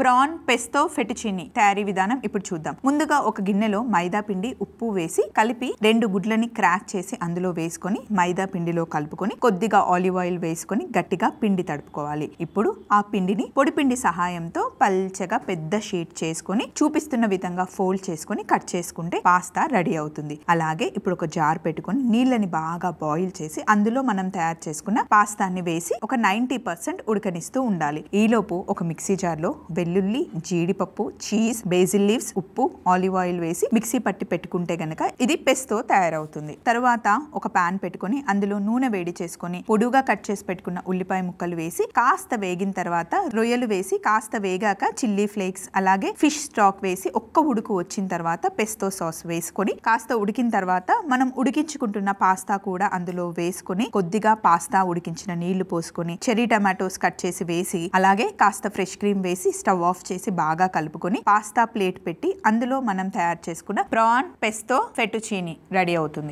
PRAN పెస్తో ఫెటుచినీ తయారీ విధానం ఇప్పుడు చూద్దాం. ముందుగా ఒక గిన్నెలో మైదా పిండి ఉప్పు వేసి కలిపి 2 గుడ్లని క్రాక్ చేసి అందులో వేసుకొని మైదా పిండిలో కలుపుకొని కొద్దిగా ఆలివ్ ఆయిల్ వేసుకొని గట్టిగా పిండి తడుపుకోవాలి. ఇప్పుడు ఆ పిండిని పొడి పిండి సహాయంతో పల్చగా పెద్ద షీట్ చేసుకొని చూపిస్తున్న విధంగా ఫోల్డ్ చేసుకొని కట్ చేసుకుంటే పాస్తా రెడీ అవుతుంది. అలాగే ఇప్పుడు ఒక జార్ పెట్టుకొని నీళ్ళని బాగా బాయిల్ చేసి అందులో మనం తయారు చేసుకున్న పాస్తాని వేసి ఒక 90% ఉడకనిస్తూ ఉండాలి. ఈలోపు ఒక మిక్సీ జార్లో వెల్లుల్లి, జీడిపప్పు, చీజ్, బేసిల్ లీవ్స్, ఉప్పు, ఆలివ్ ఆయిల్ వేసి మిక్సీ పట్టి పెట్టుకుంటే గనక ఇది పెస్తో తయారవుతుంది. తర్వాత ఒక పాన్ పెట్టుకొని అందులో నూనె వేడి చేసుకొని పొడుగా కట్ చేసి పెట్టుకున్న ఉల్లిపాయ ముక్కలు వేసి కాస్త వేగిన తర్వాత రొయ్యలు వేసి కాస్త వేగాక చిల్లీ ఫ్లేక్స్ అలాగే ఫిష్ స్టాక్ వేసి ఒక్క ఉడుకు వచ్చిన తర్వాత పెస్తో సాస్ వేసుకొని కాస్త ఉడికిన తర్వాత మనం ఉడికించుకుంటున్న పాస్తా కూడా అందులో వేసుకొని కొద్దిగా పాస్తా ఉడికించిన నీళ్లు పోసుకొని చెర్రీ టమాటోస్ కట్ చేసి వేసి అలాగే కాస్త ఫ్రెష్ క్రీమ్ వేసి స్టవ్ ఆఫ్ చేసి బాగా కలుపుకొని పాస్తా ప్లేట్ పెట్టి అందులో మనం తయారు చేసుకున్న ప్రాన్ పెస్తో ఫెటుచినీ రెడీ అవుతుంది.